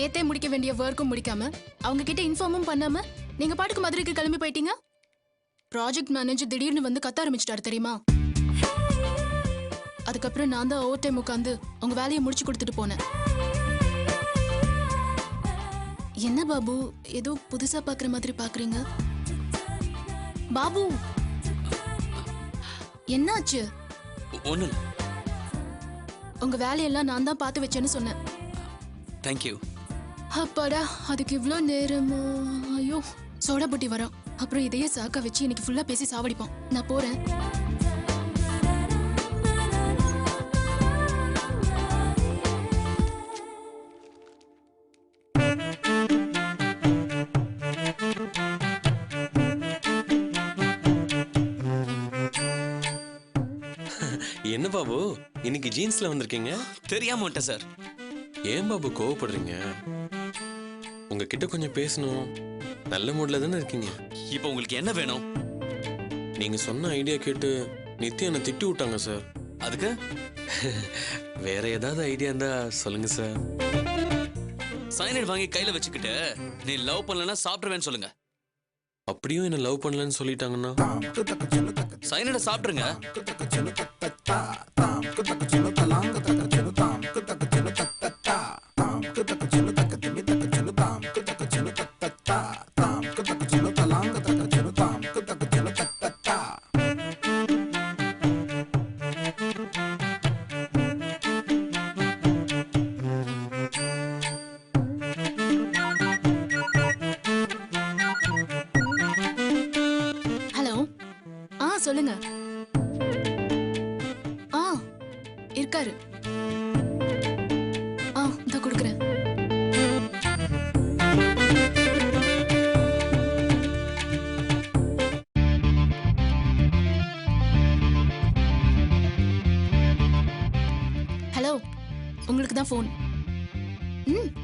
நேத்தே முடிக்க வேண்டிய ஒர்க்கும் முடிக்காம அவங்க கிட்ட இன்ஃபார்மும் பண்ணாம நீங்க பாட்டுக்கு மதுரைக்கு கிளம்பி போயிட்டீங்க. ப்ராஜெக்ட் மேனேஜர் திடீர்னு வந்து கத்த ஆரம்பிச்சிட்டாரு தெரியுமா? அதுக்கப்புறம் நான் தான் ஓவர் டைம் உட்காந்து உங்க வேலையை முடிச்சு கொடுத்துட்டு போனேன். என்ன பாபு ஏதோ புதுசா பாக்குற மாதிரி பாக்குறீங்க? பாபு என்னாச்சு? ஒண்ணு உங்க வேலையெல்லாம் நான் தான் பார்த்து வச்சேன்னு சொன்னேன். தேங்க்யூ. அப்பாடா அதுக்கு இவ்ளோ நேரமா? ஐயோ சோடா புட்டி வரோம். அப்புறம் இதையே சாக்கா வச்சு இன்னைக்கு ஃபுல்லா பேசி சாவடிப்போம். நான் போறேன். என்ன பாபு இன்னைக்கு ஜீன்ஸ்ல வந்திருக்கீங்க? தெரியாம வந்துட்டேன் சார். ஏன் பாபு கோவப்படுறீங்க? உங்ககிட்ட கொஞ்சம் பேசணும். நல்ல மூட்ல தானே இருக்கீங்க. இப்போ உங்களுக்கு என்ன வேணும்? நீங்க சொன்ன ஐடியா கேட்டு நித்யா என்னை திட்டி விட்டாங்க சார். அதுக்கு வேற ஏதாவது ஐடியா இருந்தா சொல்லுங்க சார். சைனைட் வாங்கி கையில வச்சுக்கிட்டு நீ லவ் பண்ணலன்னா சாப்பிடுவேன்னு சொல்லுங்க. அப்படியும் என்ன லவ் பண்ணலன்னு சொல்லிட்டாங்கன்னா சைனைட சாப்பிடுங்க. சொல்லுங்க. இருக்காரு. இதோ கொடுக்குறேன். ஹலோ உங்களுக்கு தான் போன்.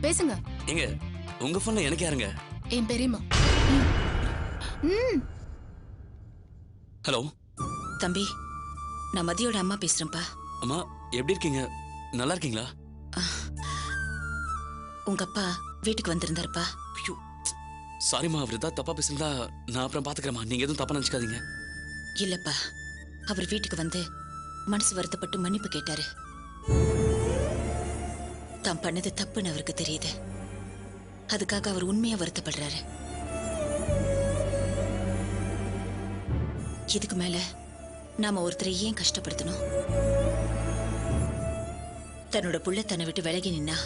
பேசுங்க. எங்க உங்க போன்ல எனக்கு யாருங்க? என் பெரியம்மா. ஹலோ தம்பி, நான் மதியோட அம்மா பேசுறேன்ப்பா. அம்மா எப்படி இருக்கீங்க? நல்லா இருக்கீங்களா? உங்க அப்பா வீட்டுக்கு வந்திருந்தாருப்பா. ஐயோ சாரிம்மா, அவர் ஏதாவது தப்பா பேசுறதா நான் அப்புறம் பாத்துக்கிறேம்மா. நீங்க எதுவும் தப்பா நினைச்சுக்காதீங்க. இல்லப்பா, அவர் வீட்டுக்கு வந்து மனசு வருத்தப்பட்டு மன்னிப்பு கேட்டாரு. தான் பண்ணது தப்புன்னு அவருக்கு தெரியுது. அதுக்காக அவர் உண்மையா வருத்தப்படுறாரு. இதுக்கு மேல நாம ஒருத்தரை ஏன் கஷ்டப்படுத்தணும்? தன்னோட புள்ள தன்னை விட்டு விலகி நின்னா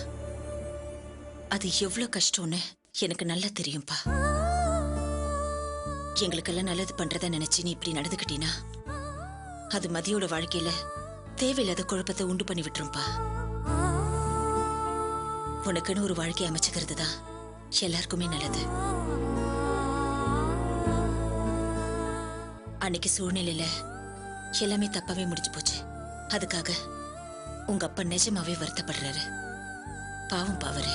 அது எவ்வளவு கஷ்டம்னு எனக்கு நல்லா தெரியும்பா. எங்களுக்கெல்லாம் நல்லது பண்றத நினைச்சு நீ இப்படி நடந்துக்கிட்டீனா அது மதியோட வாழ்க்கையில தேவையில்லாத குழப்பத்தை உண்டு பண்ணி விட்டுரும்பா. உனக்குன்னு ஒரு வாழ்க்கையை அமைச்சுக்கிறது தான் எல்லாருக்குமே நல்லது. அன்னைக்கு சூழ்நிலையில எல்லாமே தப்பாவே முடிஞ்சு போச்சு. அதுக்காக உங்க அப்பா நிஜமாவே வருத்தப்படுறாரு. பாவம் பாவரு.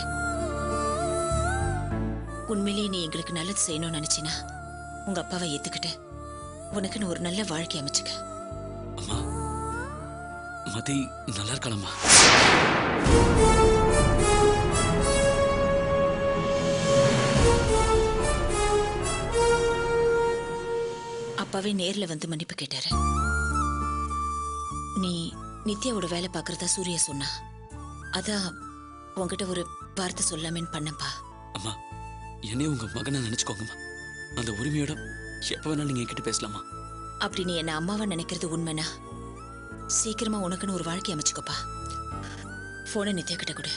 உண்மையிலேயே நீ எங்களுக்கு நல்லது செய்யணும்னு நினைச்சினா உங்க அப்பாவை ஏத்துக்கிட்டு உனக்குன்னு ஒரு நல்ல வாழ்க்கை அமைச்சுக்க. அம்மா மதி நல்லா இருக்கலாமா? அப்பாவே நேர்ல வந்து மன்னிப்பு கேட்டாரு. நீ நித்யாவோட வேலை பாக்குறதா சூர்யா சொன்னா, அதான் உங்ககிட்ட ஒரு வார்த்தை சொல்லாமேன்னு பண்ணப்பா. அம்மா என்னையும் உங்க மகனை நினைச்சுக்கோங்கம்மா. அந்த உரிமையோட எப்ப வேணாலும் நீங்க என்கிட்ட பேசலாமா? அப்படி நீ என்ன அம்மாவா நினைக்கிறது உண்மைனா சீக்கிரமா உனக்குன்னு ஒரு வாழ்க்கை அமைச்சுக்கப்பா. போனை நித்யா கிட்ட கொடு.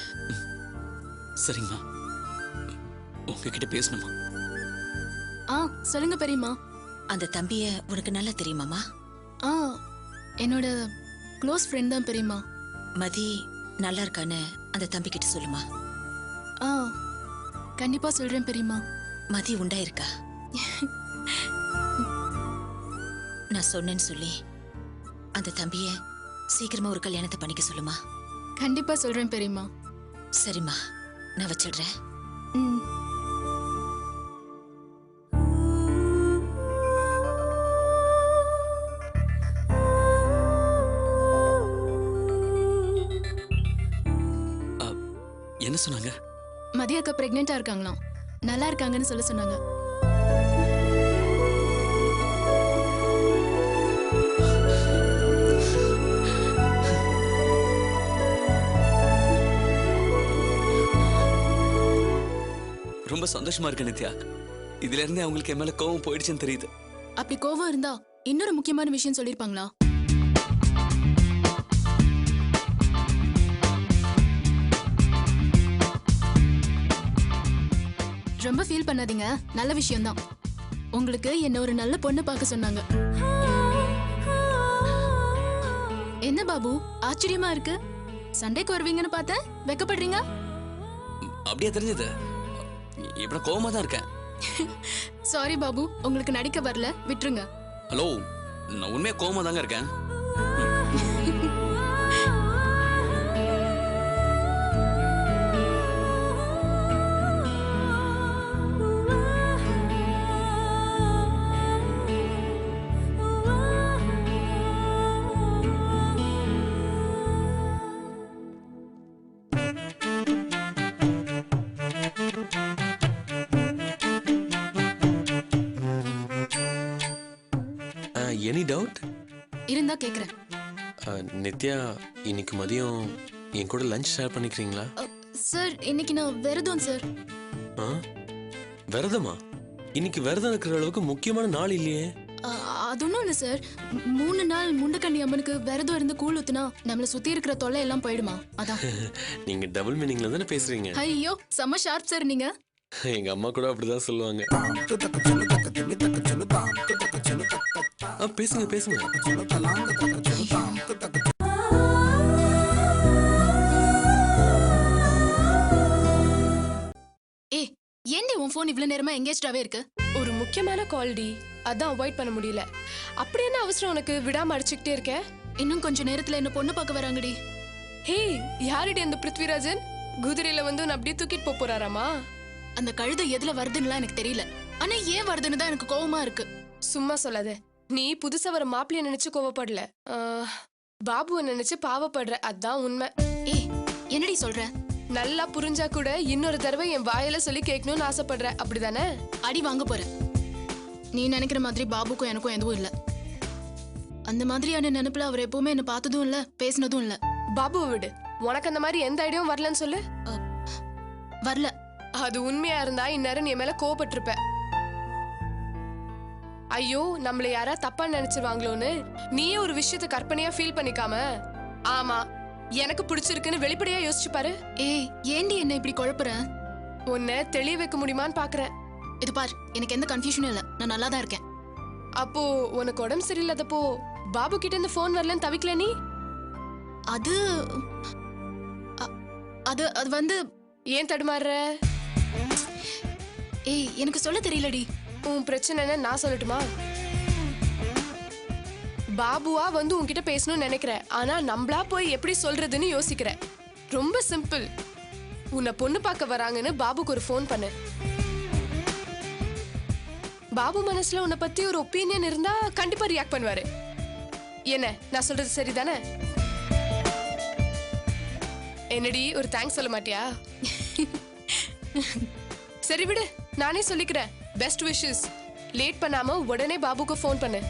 சரிங்கம்மா, உங்ககிட்ட பேசணுமா? சொல்லுங்க பெரியம்மா. அந்த தம்பிய உனக்கு நல்லா தெரியுமாமா? என்னோட க்ளோஸ் ஃப்ரெண்ட் தான் பெரியம்மா. மதி நல்லா இருக்கான்னு அந்த தம்பி கிட்ட சொல்லுமா. கண்டிப்பா சொல்றேன் பெரியம்மா. மதி உண்டா இருக்கா? நான் சொன்னேன்னு சொல்லி அந்த தம்பிய சீக்கிரமா ஒரு கல்யாணத்தை பண்ணிக்க சொல்லுமா. கண்டிப்பா சொல்றேன் பெரியம்மா. சரிம்மா, நான் வச்சிடுறேன். என்ன சொன்னாங்க? மதிய அக்கா பிரெக்னெண்டா இருக்காங்களாம். நல்லா இருக்காங்கன்னு சொல்ல சொன்னாங்க. ரொம்ப சந்தோஷமா இருக்கு நித்யா. இதுல இருந்தே அவங்களுக்கு என் மேல கோவம் போயிடுச்சுன்னு தெரியுது. அப்படி கோவம் இருந்தா இன்னொரு முக்கியமான விஷயம் சொல்லிருப்பாங்களா? ரொம்ப ஃபீல் பண்ணாதீங்க, நல்ல விஷயம்தான். உங்களுக்கு என்ன ஒரு நல்ல பொண்ணு பார்க்க சொன்னாங்க. என்ன பாபு ஆச்சரியமா இருக்கு? சண்டைக்கு வருவீங்கன்னு பார்த்தேன், வெக்கப்படுறீங்க? அப்படியே தெரிஞ்சது. இப்ப கோவமா தான் இருக்கேன். சாரி பாபு, உங்களுக்கு நடிக்க வரல, விட்டுருங்க. ஹலோ, நான் உண்மையா கோவமா தாங்க இருக்கேன். Any doubt? இருந்தா கேக்குறேன். நித்யா, இன்னைக்கு மதியம் என் கூட லஞ்ச் ஷேர் பண்ணிக்கிறீங்களா? சார், இன்னைக்கு நான் விரதம் சார். விரதமா? இன்னைக்கு விரதம் இருக்கிற அளவுக்கு முக்கியமான நாள் இல்லையே. அது ஒன்றும் இல்லை சார். 3 நாள் முண்டக்கண்ணி அம்மனுக்கு விரதம் இருந்து கூழ் ஊத்துனா நம்மளை சுத்தி இருக்கிற தொல்லை எல்லாம் போயிடுமா, அதான். நீங்க டபுள் மீனிங்ல தானே பேசுறீங்க? ஐயோ, செம்ம ஷார்ப் சார் நீங்க. எங்க அம்மா கூட அப்படிதான் சொல்லுவாங்க. பேசுங்க பேசுங்க. ஏய், ஏன்டி உன் ஃபோன் இவ்வளவு நேரமா எங்கேஜ்டாவே இருக்கு? ஒரு முக்கியமான கால் டி, அதான் அவாய்ட் பண்ண முடியல. அப்படி என்ன அவசரம் உனக்கு? விடாம அடிச்சுக்கிட்டே இருக்க. இன்னும் கொஞ்ச நேரத்துல என்ன பொண்ணு பார்க்க வராங்கடி. ஹே, யாருடி அந்த பிருத்விராஜன்? குதிரையில வந்து உன்னை அப்படியே தூக்கிட்டு போறாராமா? அந்த கழுதை எதுல வருதுன்னுலாம் எனக்கு தெரியல, ஆனா ஏன் வருதுன்னு தான் எனக்கு கோவமா இருக்கு. சும்மா சொல்லாத. நீ புதுசா வர மாப்பிளைய நினைச்சு கோவப்படல, பாபுவை நினைச்சு பாவப்படுற, அதான் உண்மை. ஏய், என்னடி சொல்ற? நல்லா புரிஞ்சா கூட இன்னொரு தடவை என் வாயில சொல்லி கேட்கணும்னு ஆசைப்படுற, அப்படிதானே? அடி வாங்க போற. நீ நினைக்கிற மாதிரி பாபுக்கும் எனக்கும் எதுவும் இல்ல. அந்த மாதிரியான நினைப்புல அவர் எப்பவுமே என்ன பார்த்ததும் இல்ல, பேசினதும் இல்ல. பாபுவை விடு, உனக்கு அந்த மாதிரி எந்த ஐடியாவும் வரலன்னு சொல்லு. வரல. அது உண்மையா இருந்தா இந்நேரம் நீ மேல கோவப்பட்டிருப்ப. ஐயோ, நம்மள யாரா தப்பா நினைச்சிருவாங்களோன்னு நீயே ஒரு விஷயத்தை கற்பனையா ஃபீல் பண்ணிக்காம, ஆமா எனக்கு பிடிச்சிருக்குன்னு வெளிப்படையா யோசிச்சு பாரு. ஏய், ஏண்டி என்ன இப்படி குழப்புற? உன்னை தெளிய வைக்க முடியுமான்னு பாக்குறேன். இது பார், எனக்கு எந்த கன்ஃபியூஷனும் இல்ல, நான் நல்லா தான் இருக்கேன். அப்போ உனக்கு உடம்பு சரியில்லாதப்போ பாபு கிட்ட இருந்து போன் வரலன்னு தவிக்கல நீ? அது அது அது வந்து ஏன் தடுமாறுற? ஏய், எனக்கு சொல்ல தெரியலடி. உன் பிரச்சனைன்னு நான் சொல்லட்டுமா? பாபுவா வந்து உன்கிட்ட பேசணும்னு நினைக்கிறேன், ஆனா நம்மளா போய் எப்படி சொல்றதுன்னு யோசிக்கிற. ரொம்ப சிம்பிள். உன்னை பொண்ணு பார்க்க வராங்கன்னு பாபுக்கு ஒரு ஃபோன் பண்ணு. பாபு மனசுல உன்னை பத்தி ஒரு ஒப்பீனியன் இருந்தா கண்டிப்பா ரியாக்ட் பண்ணுவாரு. என்ன, நான் சொல்றது சரிதானே? என்னடி, ஒரு தேங்க்ஸ் சொல்ல மாட்டியா? சரி விடு, நானே சொல்லிக்கிறேன். Best wishes. லேட் பண்ணாம உடனே பாபுக்கு ஃபோன் பண்ணு.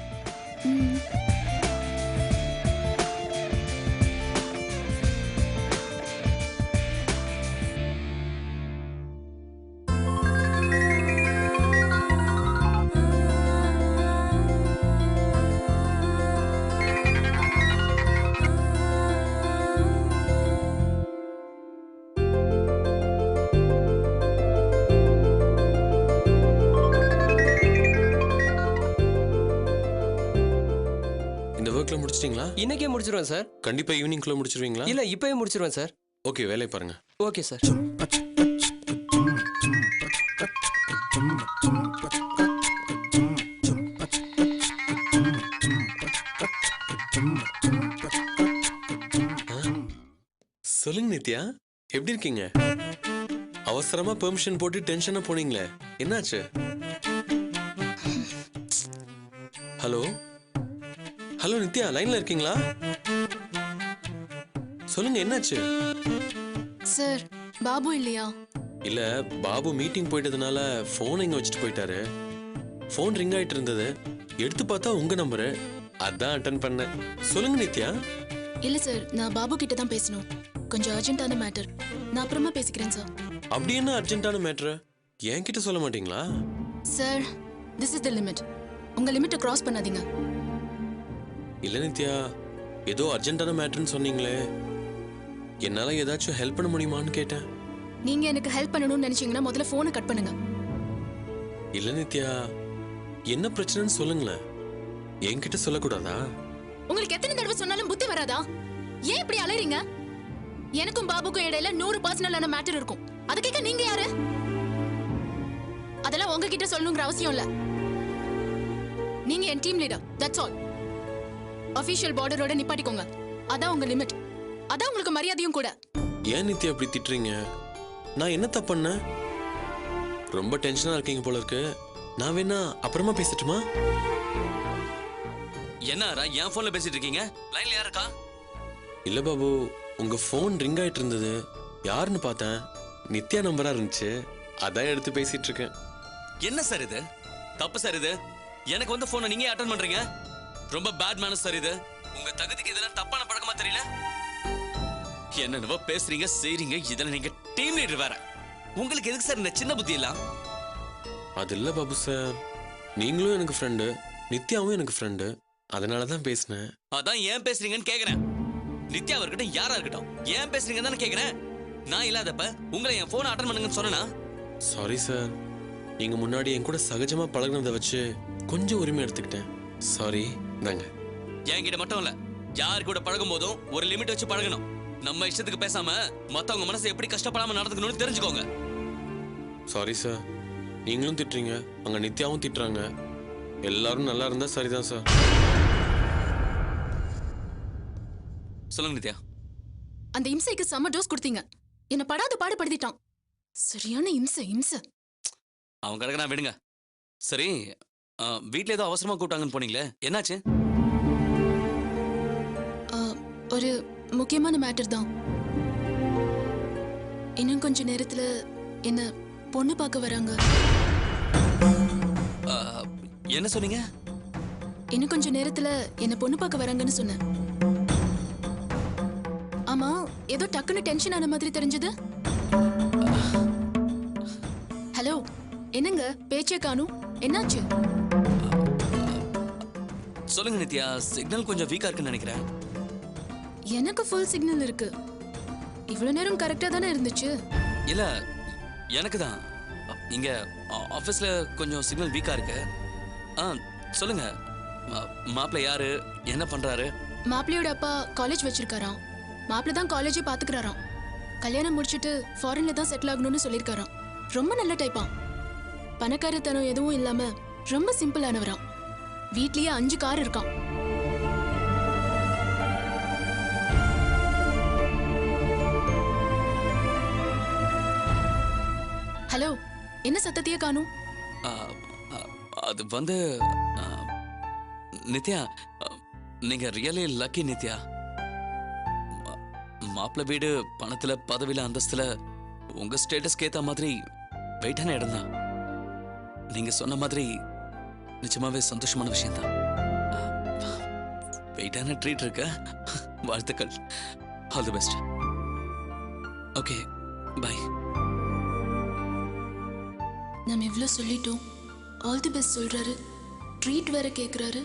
முடிச்சிட்டீங்களா? இன்னைக்கே முடிச்சிருவேன் சார். கண்டிப்பா ஈவினிங்குள்ள முடிச்சிருவீங்களா? இல்ல, இப்பவே முடிச்சிருவேன் சார். ஓகே, வேலையை பாருங்க. Okay sir. சொல்லுங்க நித்யா, எப்படி இருக்கீங்க? அவசரமா பெர்மிஷன் போட்டு டென்ஷனா போனீங்களே, என்னாச்சு? ஹலோ ஹலோ நித்யா, லைன்ல இருக்கீங்களா? சொல்லுங்க, என்னாச்சு? சார், பாபு இல்லையா? இல்ல பாபு மீட்டிங் போயிட்டதுனால ஃபோன் இங்க வச்சுட்டு போயிட்டாரு. ஃபோன் ரிங் ஆயிட்டு இருந்தது. எடுத்து பார்த்தா உங்க நம்பரு. அதான் அட்டன் பண்ணேன். சொல்லுங்க நித்யா. இல்ல சார், நான் பாபு கிட்ட தான் பேசணும். கொஞ்சம் அர்ஜென்ட்டான மேட்டர். நான் அப்புறமா பேசிக்கிறேன் சார். அப்படி என்ன அர்ஜென்ட்டான மேட்ரு? என்கிட்ட சொல்ல மாட்டீங்களா? Sir, this is the limit. உங்க லிமிட்டை கிராஸ் பண்ணாதீங்க. இல்ல நித்யா, ஏதோ அர்ஜென்ட்டான மேட்ருன்னு சொன்னீங்களே, என்னால ஏதாச்சும் ஹெல்ப் பண்ண முடியுமான்னு கேட்டேன். நீங்க எனக்கு ஹெல்ப் பண்ணணும்னு நினைச்சீங்கன்னா முதல்ல போனை கட் பண்ணுங்க. இல்ல நித்யா, என்ன பிரச்சனைன்னு சொல்லுங்களேன். என்கிட்ட சொல்லக்கூடாதா? உங்களுக்கு எத்தனை தடவை சொன்னாலும் புத்தி வராதா? ஏன் இப்படி அலைறீங்க? எனக்கும் பாபுக்கும் இடையில 100 பர்சனலான மேட்டர் இருக்கும். அத கேட்க நீங்க யாரு? அதெல்லாம் உங்ககிட்ட சொல்லணுங்கிற அவசியம் இல்ல. நீங்க என் team leader, that's all. Official பார்டரோட நிப்பாட்டிக்கோங்க. அதான் உங்க லிமிட். அதான் உங்களுக்கு மரியாதையும் கூட. ஏன் நித்யா இப்படி திட்டுறீங்க? நான் என்ன தப்பு பண்ணேன்? ரொம்ப டென்ஷனா இருக்கீங்க போல இருக்கு. நான் வேணா அப்புறமா பேசட்டுமா? என்ன என் போன்ல பேசிட்டு இருக்கீங்க? லைன்ல யார் இருக்கா? இல்ல பாபு, உங்க ஃபோன் ரிங் ஆயிட்டு இருந்தது. யாருன்னு பார்த்தேன், நித்யா நம்பரா இருந்துச்சு. அதான் எடுத்து பேசிட்டு இருக்கேன். என்ன சார் இது? தப்பு சார் இது. எனக்கு வந்து போனை நீங்க அட்டன் பண்றீங்க. ரொம்ப பேட் மேனஸ் சார் இது. உங்க தகுதிக்கு இதெல்லாம் தப்பான பழக்கமா தெரியல? என்னென்னவோ பேசுறீங்க செய்றீங்க. இதுல நீங்க டீம் லீடர் வேற. உங்களுக்கு எதுக்கு சார் இந்த சின்ன புத்தி எல்லாம்? அது இல்ல பாபு சார், நீங்களும் எனக்கு ஃப்ரெண்டு, நித்யாவும் எனக்கு ஃப்ரெண்டு. அதனாலதான் பேசினேன். அதான் ஏன் பேசுறீங்கன்னு கேக்குறேன். நித்யா இருக்கட்டும், யாரா இருக்கட்டும், ஏன் பேசுறீங்கன்னு தானே கேக்குறேன். நான் இல்லாதப்ப உங்களை என் போனை அட்டன் பண்ணுங்கன்னு சொன்னா? சாரி சார், நீங்க முன்னாடி என் கூட சகஜமா பழகுனதை வச்சு கொஞ்சம் உரிமை எடுத்துக்கிட்டேன். சாரி. நாங்க என்கிட்ட மட்டும் இல்ல, யார் கூட பழகும் போதும் ஒரு லிமிட் வச்சு பழகணும். நம்ம இஷ்டத்துக்கு பேசாம மத்தவங்க மனசை எப்படி கஷ்டப்படாம நடந்துக்கணும்னு தெரிஞ்சுக்கோங்க. சாரி சார், நீங்களும் திட்டுறீங்க, அங்க நித்யாவும் திட்டுறாங்க. எல்லாரும் நல்லா இருந்தா சரிதான் சார். சொல்லுங்க நித்யா. அந்த இம்சைக்கு செம்ம டோஸ் கொடுத்தீங்க. என்ன படாத பாடுபடுத்திட்டான். சரியான இம்சை. அவன் கிடக்குனா விடுங்க. சரி, வீட்ல ஏதோ அவசரமா கூப்பிட்டாங்கன்னு போனீங்களே, என்னாச்சு? ஒரு முக்கியமான மேட்டர் தான். இன்னும் கொஞ்ச நேரத்துல என்ன பொண்ணு பார்க்க வராங்க. என்ன சொன்னீங்க? இன்னும் கொஞ்ச நேரத்துல என்ன பொண்ணு பார்க்க வராங்கன்னு சொன்னேன். ஆமா, ஏதோ டக்குன்னு டென்ஷன் ஆன மாதிரி தெரிஞ்சது. ஹலோ, என்னங்க பேச்சே காணும்? என்னாச்சு? சொல்லுங்க நித்யா, சிக்னல் கொஞ்சம் வீக்கா இருக்குன்னு நினைக்கிறேன். எனக்கு ஃபுல் சிக்னல் இருக்கு. இவ்வளவு நேரம் கரெக்டா தானே இருந்துச்சு. இல்ல, எனக்கு தான் இங்க ஆபீஸ்ல கொஞ்சம் சிக்னல் வீக்கா இருக்கு. சொல்லுங்க, மாப்பிள்ளை யாரு, என்ன பண்றாரு? மாப்பிள்ளையோட அப்பா காலேஜ் வச்சிருக்காராம். மாப்பிள்ளை தான் காலேஜே பாத்துக்கிறாராம். கல்யாணம் முடிச்சிட்டு ஃபாரின்ல தான் செட்டில் ஆகணும்னு சொல்லியிருக்காராம். ரொம்ப நல்ல டைப்பா. பணக்காரத்தனம் எதுவும் இல்லாம ரொம்ப சிம்பிளானவராம். வீட்லயே 5 கார் இருக்கான். ஹலோ, என்ன சத்தத்தையே காணும்? அது வந்து நித்யா, நீங்க ரியலி லக்கி நித்யா. மாப்பிள்ளை வீடு பணத்துல பதவியில அந்தஸ்துல உங்க ஸ்டேட்டஸ்க்கு ஏத்த மாதிரி வெயிட்டான இடம் தான். நீங்க சொன்ன மாதிரி நிஜமாவே சந்தோஷமான விஷயம் தான். வெயிட்டான ட்ரீட் இருக்க. வாழ்த்துக்கள். All the best. Okay, bye. நம்ம இவ்ளோ சொல்லிட்டோம், ஆல் தி பெஸ்ட் சொல்றாரு, ட்ரீட் வேற கேக்குறாரு.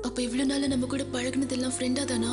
அப்ப இவ்வளவு நாள் நம்ம கூட பழகுனதெல்லாம் ஃப்ரெண்டா தானா?